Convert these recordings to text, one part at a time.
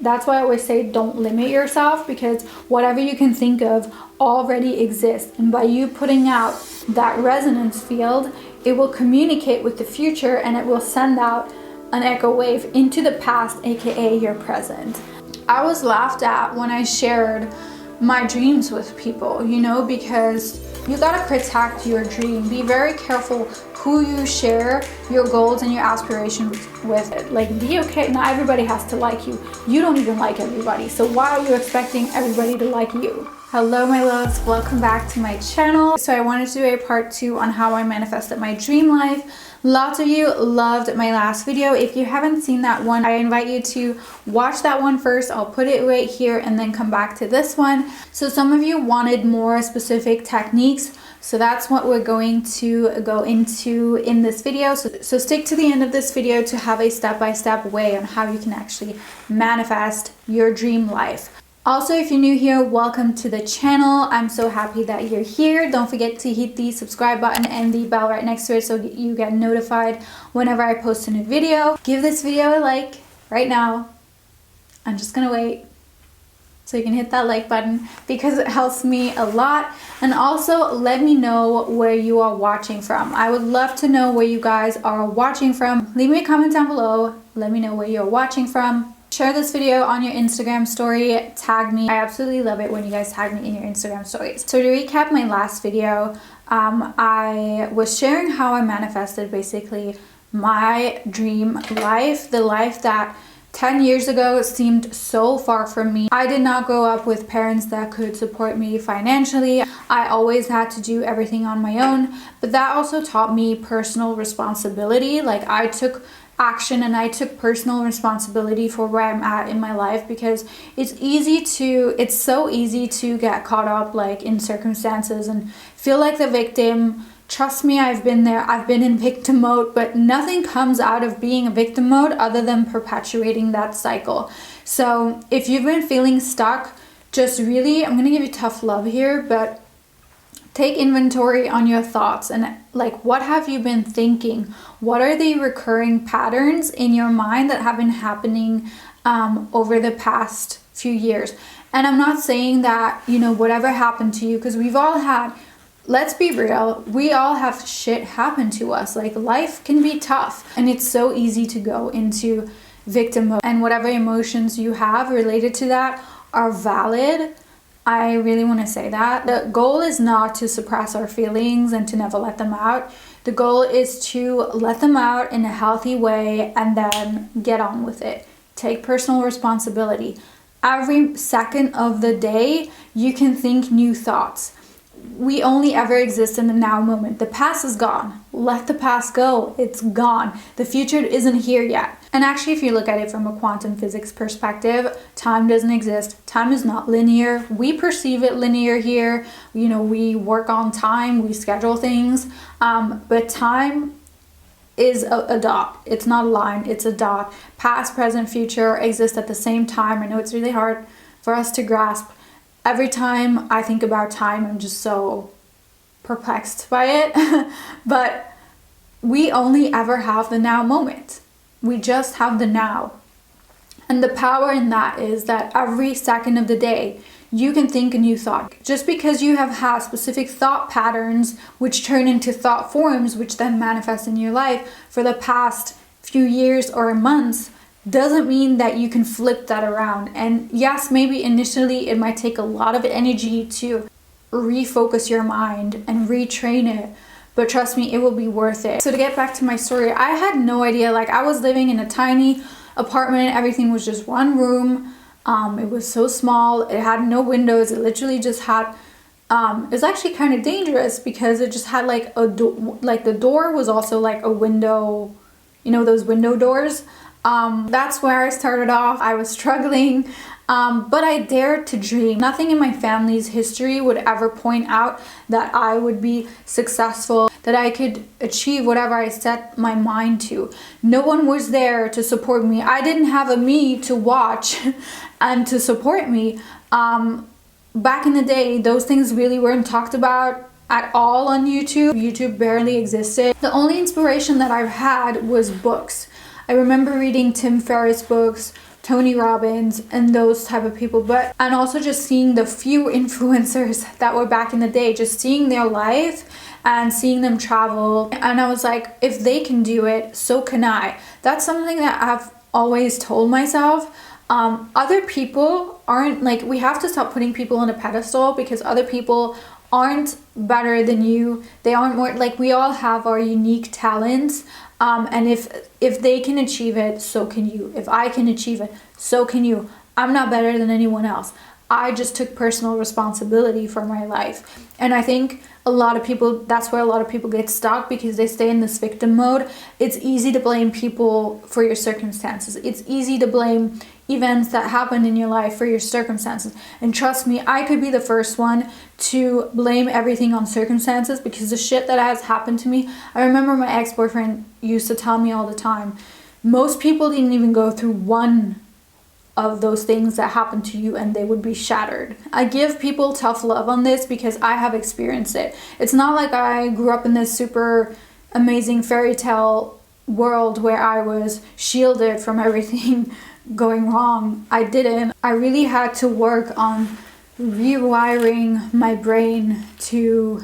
That's why I always say don't limit yourself, because whatever you can think of already exists. And by you putting out that resonance field, it will communicate with the future and it will send out an echo wave into the past, aka your present. I was laughed at when I shared my dreams with people, you know, because you gotta protect your dream. Be very careful who you share your goals and your aspirations with. Like, be okay. Not everybody has to like you. You don't even like everybody. So why are you expecting everybody to like you? Hello, my loves. Welcome back to my channel. So I wanted to do a part 2 on how I manifested my dream life. Lots of you loved my last video. If you haven't seen that one, I invite you to watch that one first. I'll put it right here and then come back to this one. So some of you wanted more specific techniques, so that's what we're going to go into in this video. So stick to the end of this video to have a step-by-step way on how you can actually manifest your dream life. Also, if you're new here, welcome to the channel. I'm so happy that you're here. Don't forget to hit the subscribe button and the bell right next to it so you get notified whenever I post a new video. Give this video a like right now. I'm just gonna wait so you can hit that like button because it helps me a lot. And also let me know where you are watching from. I would love to know where you guys are watching from. Leave me a comment down below. Let me know where you're watching from. Share this video on your Instagram story, tag me. I absolutely love it when you guys tag me in your Instagram stories. So to recap my last video, I was sharing how I manifested basically my dream life, the life that 10 years ago seemed so far from me. I did not grow up with parents that could support me financially. I always had to do everything on my own, but that also taught me personal responsibility. Like, I took action and I took personal responsibility for where I'm at in my life, because it's so easy to get caught up like in circumstances and feel like the victim. Trust me, I've been there. I've been in victim mode, but nothing comes out of being a victim mode other than perpetuating that cycle. So if you've been feeling stuck, just really, I'm gonna give you tough love here, but take inventory on your thoughts and like, what have you been thinking? What are the recurring patterns in your mind that have been happening over the past few years? And I'm not saying that, you know, whatever happened to you, because we've all had, let's be real, we all have shit happen to us. Like, life can be tough and it's so easy to go into victim mode, and whatever emotions you have related to that are valid. I really want to say that. The goal is not to suppress our feelings and to never let them out. The goal is to let them out in a healthy way and then get on with it. Take personal responsibility. Every second of the day, you can think new thoughts. We only ever exist in the now moment. The past is gone. Let the past go. It's gone. The future isn't here yet. And actually, if you look at it from a quantum physics perspective, time doesn't exist. Time is not linear. We perceive it linear here. You know, we work on time, we schedule things, but time is a dot. It's not a line, it's a dot. Past, present, future exist at the same time. I know it's really hard for us to grasp. Every time I think about time, I'm just so perplexed by it. But we only ever have the now moment. We just have the now. And the power in that is that every second of the day, you can think a new thought. Just because you have had specific thought patterns, which turn into thought forms, which then manifest in your life for the past few years or months, doesn't mean that you can flip that around. And yes, maybe initially it might take a lot of energy to refocus your mind and retrain it, but trust me, it will be worth it. So to get back to my story, I had no idea. Like, I was living in a tiny apartment. Everything was just one room. It was so small. It had no windows. It literally just had, it was actually kind of dangerous because it just had like a door, like the door was also like a window, you know, those window doors. That's where I started off. I was struggling, but I dared to dream. Nothing in my family's history would ever point out that I would be successful, that I could achieve whatever I set my mind to. No one was there to support me. I didn't have a me to watch and to support me. Back in the day, those things really weren't talked about at all on YouTube. YouTube barely existed. The only inspiration that I've had was books. I remember reading Tim Ferriss books, Tony Robbins and those type of people, and also just seeing the few influencers that were back in the day, just seeing their life and seeing them travel. And I was like, if they can do it, so can I. That's something that I've always told myself. Other people aren't, like, we have to stop putting people on a pedestal, because other people aren't better than you. They aren't more, like, we all have our unique talents. And if they can achieve it, so can you. If I can achieve it, so can you. I'm not better than anyone else. I just took personal responsibility for my life. And I think a lot of people, that's where a lot of people get stuck, because they stay in this victim mode. It's easy to blame people for your circumstances. It's easy to blame events that happened in your life for your circumstances. And trust me, I could be the first one to blame everything on circumstances, because the shit that has happened to me, I remember my ex-boyfriend used to tell me all the time, most people didn't even go through one of those things that happened to you and they would be shattered. I give people tough love on this because I have experienced it. It's not like I grew up in this super amazing fairy tale world where I was shielded from everything going wrong. I didn't. I really had to work on rewiring my brain to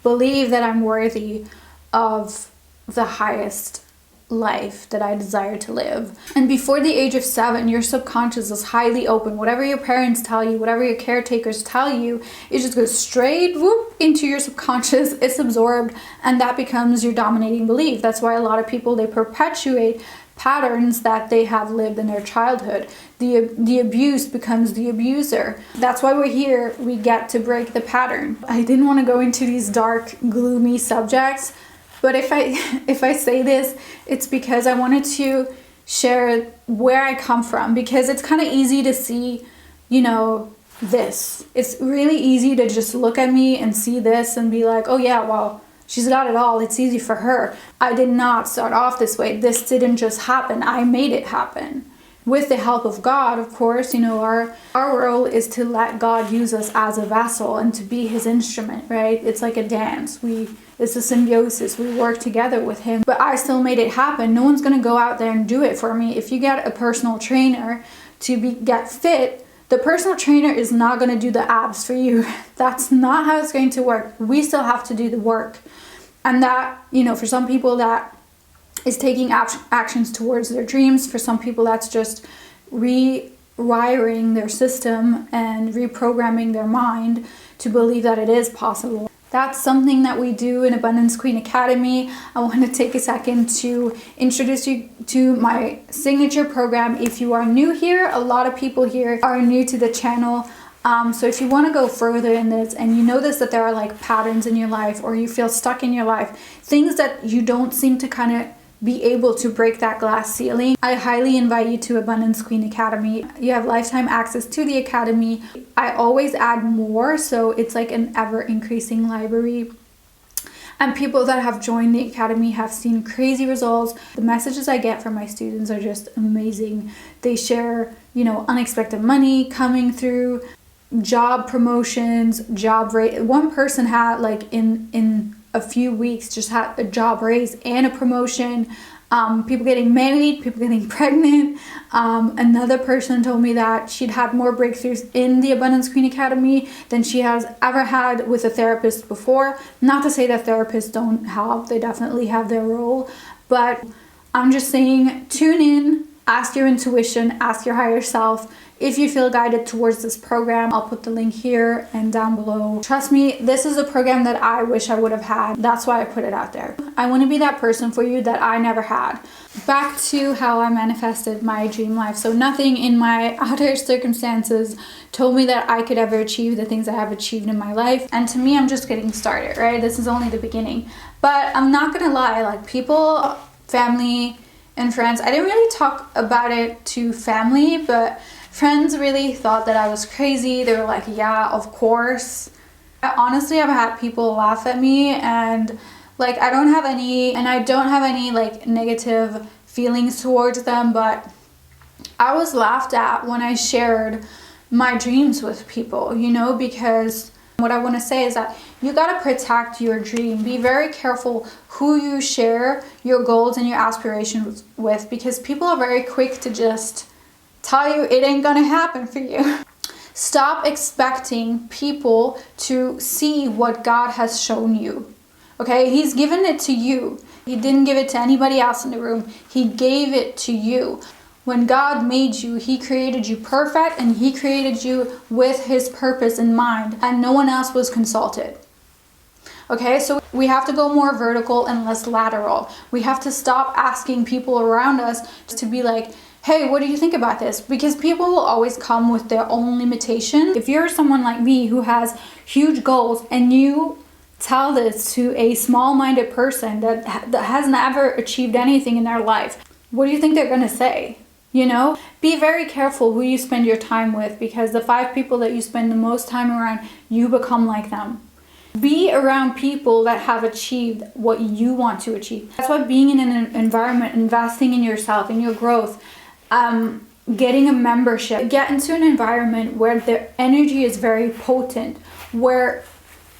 believe that I'm worthy of the highest life that I desire to live. And before the age of 7, your subconscious is highly open. Whatever your parents tell you, whatever your caretakers tell you, it just goes straight whoop into your subconscious. It's absorbed, and that becomes your dominating belief. That's why a lot of people, they perpetuate patterns that they have lived in their childhood. The abuse becomes the abuser. That's why we're here. We get to break the pattern. I didn't want to go into these dark, gloomy subjects, but if I say this, it's because I wanted to share where I come from, because it's kind of easy to see, this. It's really easy to just look at me and see this and be like, oh yeah, well, she's got it all. It's easy for her. I did not start off this way. This didn't just happen. I made it happen. With the help of God, of course. Our role is to let God use us as a vessel and to be his instrument, right? It's like a dance. It's a symbiosis. We work together with him. But I still made it happen. No one's going to go out there and do it for me. If you get a personal trainer to get fit, the personal trainer is not going to do the abs for you. That's not how it's going to work. We still have to do the work. And that, for some people, that is taking actions towards their dreams. For some people, that's just rewiring their system and reprogramming their mind to believe that it is possible. That's something that we do in Abundance Queen Academy. I want to take a second to introduce you to my signature program. If you are new here, a lot of people here are new to the channel. So if you want to go further in this and you notice that there are like patterns in your life, or you feel stuck in your life, things that you don't seem to kind of be able to break that glass ceiling, I highly invite you to Abundance Queen Academy. You have lifetime access to the academy. I always add more, so it's like an ever increasing library. And people that have joined the academy have seen crazy results. The messages I get from my students are just amazing. They share, unexpected money coming through, job promotions, job rate. One person had, like, in a few weeks, just had a job raise and a promotion. People getting married, people getting pregnant. Another person told me that she'd had more breakthroughs in the Abundance Queen Academy than she has ever had with a therapist before. Not to say that therapists don't help, they definitely have their role, but I'm just saying, tune in, ask your intuition, ask your higher self. If you feel guided towards this program, I'll put the link here and down below. Trust me, this is a program that I wish I would have had. That's why I put it out there. I want to be that person for you that I never had. Back to how I manifested my dream life. So nothing in my outer circumstances told me that I could ever achieve the things I have achieved in my life. And to me, I'm just getting started, right? This is only the beginning. But I'm not gonna lie, like, people, family, and friends, I didn't really talk about it to family, but friends really thought that I was crazy. They were like, yeah, of course. Honestly, I've had people laugh at me, and like, I don't have any like negative feelings towards them, but I was laughed at when I shared my dreams with people, because what I want to say is that you got to protect your dream. Be very careful who you share your goals and your aspirations with, because people are very quick to just tell you it ain't gonna happen for you. Stop expecting people to see what God has shown you. Okay, He's given it to you. He didn't give it to anybody else in the room. He gave it to you. When God made you, He created you perfect, and He created you with His purpose in mind, and no one else was consulted. Okay, so we have to go more vertical and less lateral. We have to stop asking people around us to be like, hey, what do you think about this? Because people will always come with their own limitations. If you're someone like me who has huge goals and you tell this to a small-minded person that has never achieved anything in their life, what do you think they're gonna say? You know, be very careful who you spend your time with, because the 5 people that you spend the most time around, you become like them. Be around people that have achieved what you want to achieve. That's why being in an environment, investing in yourself, in your growth, getting a membership, get into an environment where the energy is very potent, where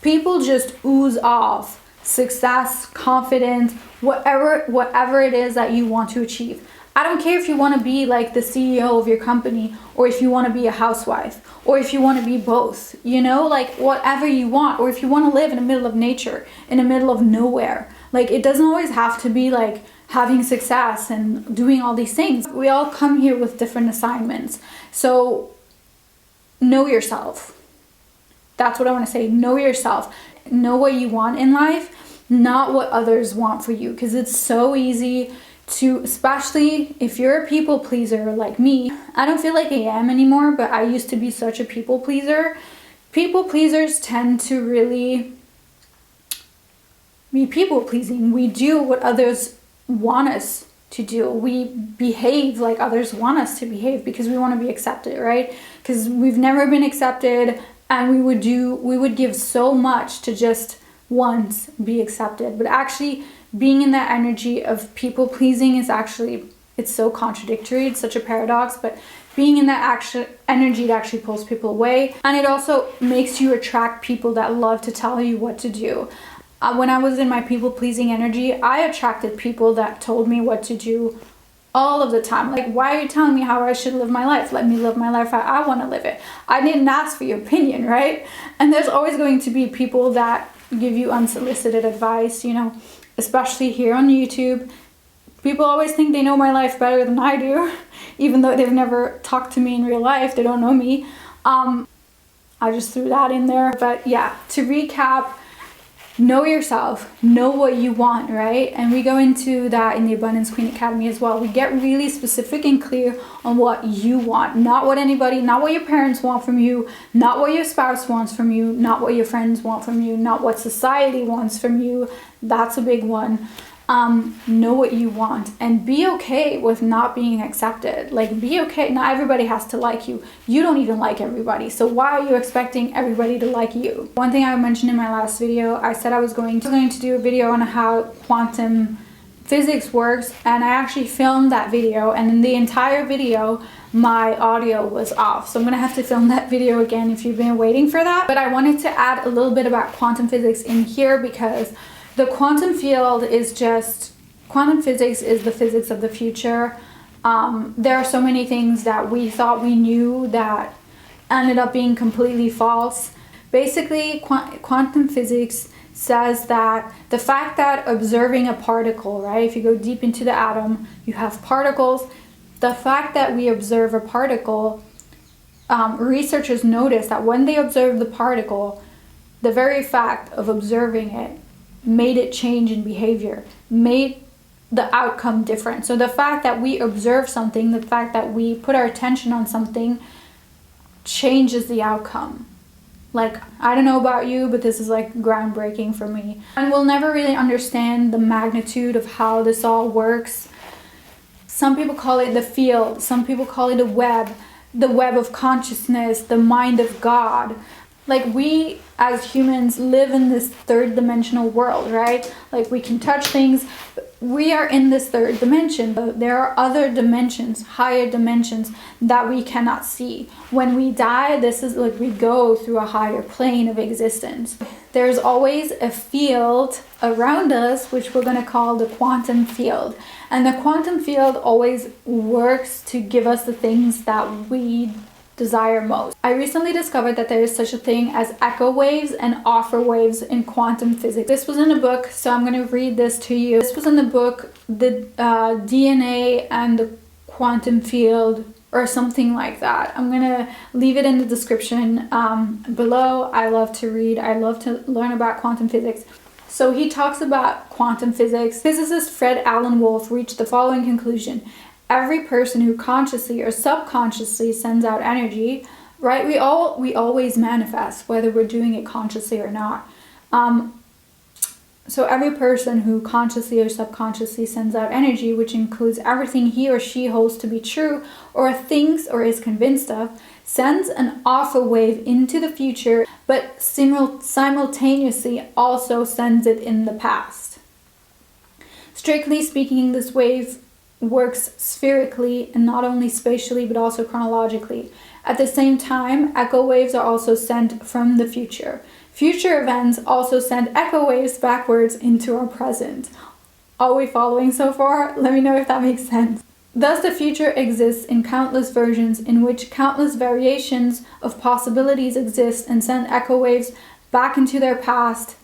people just ooze off success, confidence, whatever it is that you want to achieve. I don't care if you want to be like the CEO of your company, or if you want to be a housewife, or if you want to be both, you know, like whatever you want, or if you want to live in the middle of nature, in the middle of nowhere. Like, it doesn't always have to be like having success and doing all these things. We all come here with different assignments. So know yourself. That's what I want to say. Know yourself. Know what you want in life, not what others want for you. Because it's so easy to, especially if you're a people pleaser like me. I don't feel like I am anymore, but I used to be such a people pleaser. People pleasers tend to really be people pleasing. We do what others want us to do. We behave like others want us to behave because we want to be accepted, right? Because we've never been accepted, and we would give so much to just once be accepted. But actually being in that energy of people pleasing is actually, it's so contradictory. It's such a paradox, but being in that energy, it actually pulls people away. And it also makes you attract people that love to tell you what to do. When I was in my people pleasing energy, I attracted people that told me what to do all of the time. Like, why are you telling me how I should live my life? Let me live my life how I want to live it. I didn't ask for your opinion, right? And there's always going to be people that give you unsolicited advice, you know, especially here on YouTube. People always think they know my life better than I do, even though they've never talked to me in real life. They don't know me. I just threw that in there. But yeah, to recap, know yourself, know what you want, right? And we go into that in the Abundance Queen Academy as well. We get really specific and clear on what you want, not what anybody, not what your parents want from you, not what your spouse wants from you, not what your friends want from you, not what society wants from you. That's a big one. Know what you want, and be okay with not being accepted. Like, be okay. Not everybody has to like you. You don't even like everybody, so why are you expecting everybody to like you? One thing I mentioned in my last video, I said I was going to do a video on how quantum physics works, and I actually filmed that video, and in the entire video my audio was off, so I'm gonna have to film that video again if you've been waiting for that. But I wanted to add a little bit about quantum physics in here, because the quantum field is just, quantum physics is the physics of the future. There are so many things that we thought we knew that ended up being completely false. Basically, quantum physics says that the fact that observing a particle, right, if you go deep into the atom, you have particles. The fact that we observe a particle, researchers notice that when they observe the particle, the very fact of observing it made it change in behavior, made the outcome different. So the fact that we observe something, the fact that we put our attention on something, changes the outcome. Like, I don't know about you, but this is like groundbreaking for me. And we'll never really understand the magnitude of how this all works. Some people call it the field, some people call it a web, the web of consciousness, the mind of God. Like, we as humans live in this third dimensional world, right? Like, we can touch things. We are in this third dimension, but there are other dimensions, higher dimensions that we cannot see. When we die, this is like we go through a higher plane of existence. There's always a field around us, which we're going to call the quantum field. And the quantum field always works to give us the things that we desire most. I recently discovered that there is such a thing as echo waves and offer waves in quantum physics. This was in a book, so I'm going to read this to you. This was in the book, The DNA and the Quantum Field, or something like that. I'm going to leave it in the description below. I love to read. I love to learn about quantum physics. So he talks about quantum physics. Physicist Fred Alan Wolf reached the following conclusion. Every person who consciously or subconsciously sends out energy, right? We always manifest, whether we're doing it consciously or not. So every person who consciously or subconsciously sends out energy, which includes everything he or she holds to be true or thinks or is convinced of, sends an offer wave into the future, but simultaneously also sends it in the past. Strictly speaking, this wave works spherically and not only spatially but also chronologically. At the same time, echo waves are also sent from the future. Future events also send echo waves backwards into our present. Are we following so far? Let me know if that makes sense. Thus, the future exists in countless versions in which countless variations of possibilities exist and send echo waves back into their past,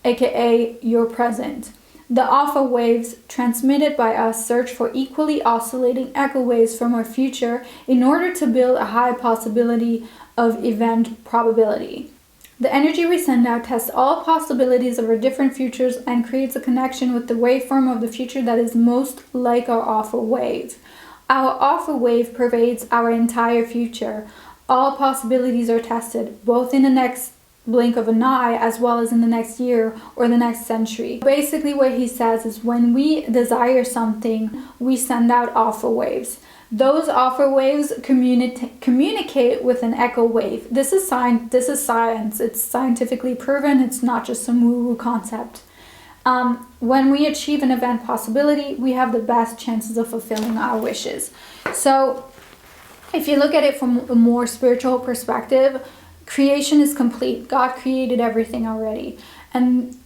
aka your present. The alpha waves transmitted by us search for equally oscillating echo waves from our future in order to build a high possibility of event probability. The energy we send out tests all possibilities of our different futures and creates a connection with the waveform of the future that is most like our alpha wave. Our alpha wave pervades our entire future. All possibilities are tested, both in the next blink of an eye as well as in the next year or the next century. Basically what he says is when we desire something, we send out alpha waves. Those alpha waves communicate with an echo wave. This is science. It's scientifically proven. It's not just some woo-woo concept. When we achieve an event possibility, we have the best chances of fulfilling our wishes. So if you look at it from a more spiritual perspective, creation is complete. God created everything already. And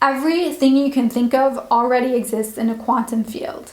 everything you can think of already exists in a quantum field.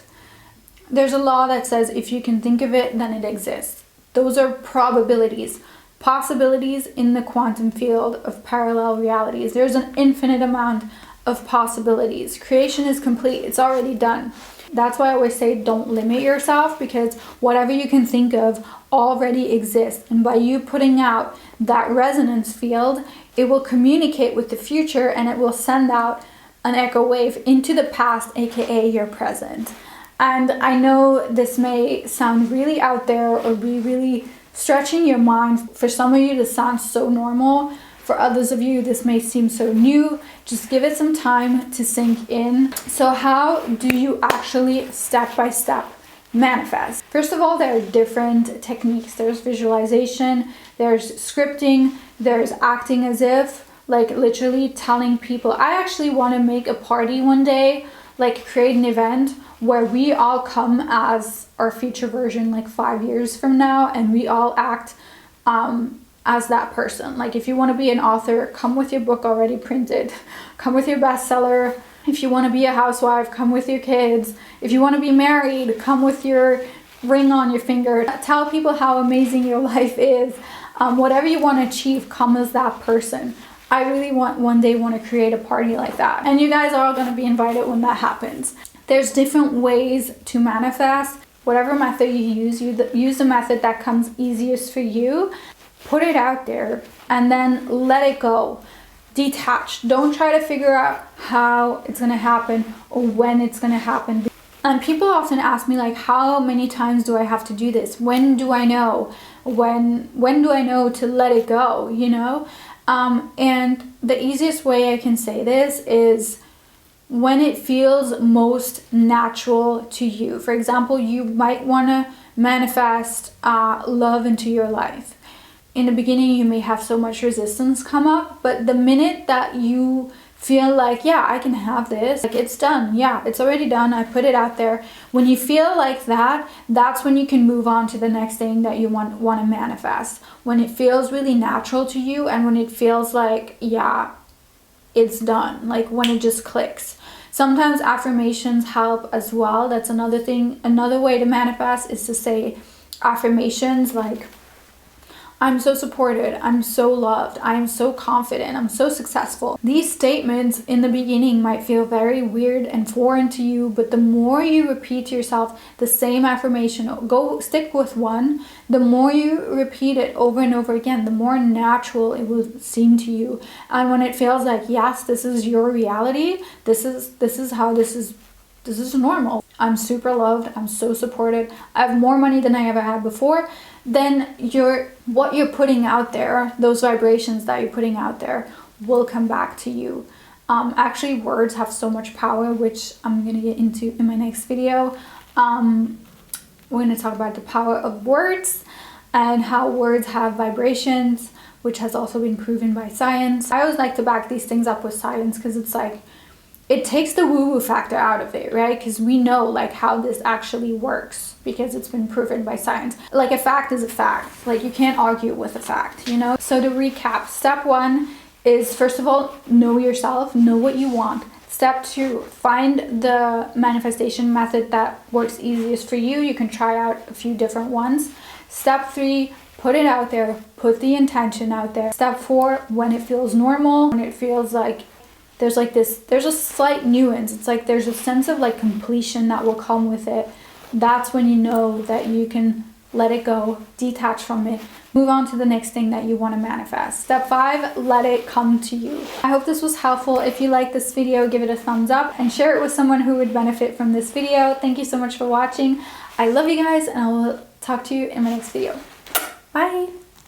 There's a law that says if you can think of it, then it exists. Those are probabilities, possibilities in the quantum field of parallel realities. There's an infinite amount of possibilities. Creation is complete. It's already done. That's why I always say don't limit yourself, because whatever you can think of already exists. And by you putting out that resonance field, it will communicate with the future and it will send out an echo wave into the past, aka your present. And I know this may sound really out there or be really stretching your mind. For some of you, this sounds so normal. For others of you, this may seem so new. Just give it some time to sink in. So how do you actually step by step manifest? First of all, there are different techniques. There's visualization, there's scripting, there's acting as if, like literally telling people. I actually want to make a party one day, like create an event where we all come as our future version like 5 years from now, and we all act as that person. Like if you want to be an author, come with your book already printed. Come with your bestseller. If you want to be a housewife, come with your kids. If you want to be married, come with your ring on your finger. Tell people how amazing your life is. Whatever you want to achieve, come as that person. I really one day want to create a party like that. And you guys are all going to be invited when that happens. There's different ways to manifest. Whatever method you use the method that comes easiest for you. Put it out there and then let it go. Detach. Don't try to figure out how it's going to happen or when it's going to happen. And people often ask me, like, how many times do I have to do this? When do I know? When do I know to let it go, you know? And the easiest way I can say this is when it feels most natural to you. For example, you might want to manifest love into your life. in the beginning you may have so much resistance come up, but the minute that you feel like, yeah, I can have this, like it's done, yeah, it's already done, I put it out there. When you feel like that, that's when you can move on to the next thing that you want to manifest. When it feels really natural to you, and when it feels like, yeah, it's done, like when it just clicks. Sometimes affirmations help as well. That's another thing. Another way to manifest is to say affirmations like, I'm so supported, I'm so loved, I am so confident, I'm so successful. These statements in the beginning might feel very weird and foreign to you, but the more you repeat to yourself the same affirmation, stick with one, the more you repeat it over and over again, the more natural it will seem to you. And when it feels like, yes, this is your reality, this is how this is normal. I'm super loved, I'm so supported, I have more money than I ever had before. Then what you're putting out there, those vibrations that you're putting out there, will come back to you. Actually, words have so much power, which I'm going to get into in my next video. We're going to talk about the power of words and how words have vibrations, which has also been proven by science. I always like to back these things up with science, because it's like, it takes the woo-woo factor out of it, right? Because we know like how this actually works, because it's been proven by science. Like a fact is a fact. Like you can't argue with a fact, you know? So to recap, step 1 is, first of all, know yourself, know what you want. Step 2, find the manifestation method that works easiest for you. You can try out a few different ones. Step 3, put it out there, put the intention out there. Step 4, when it feels normal, when it feels like there's a slight nuance, it's like there's a sense of like completion that will come with it. That's when you know that you can let it go, detach from it, move on to the next thing that you want to manifest. Step 5, let it come to you. I hope this was helpful. If you like this video, give it a thumbs up and share it with someone who would benefit from this video. Thank you so much for watching. I love you guys, and I will talk to you in my next video. Bye.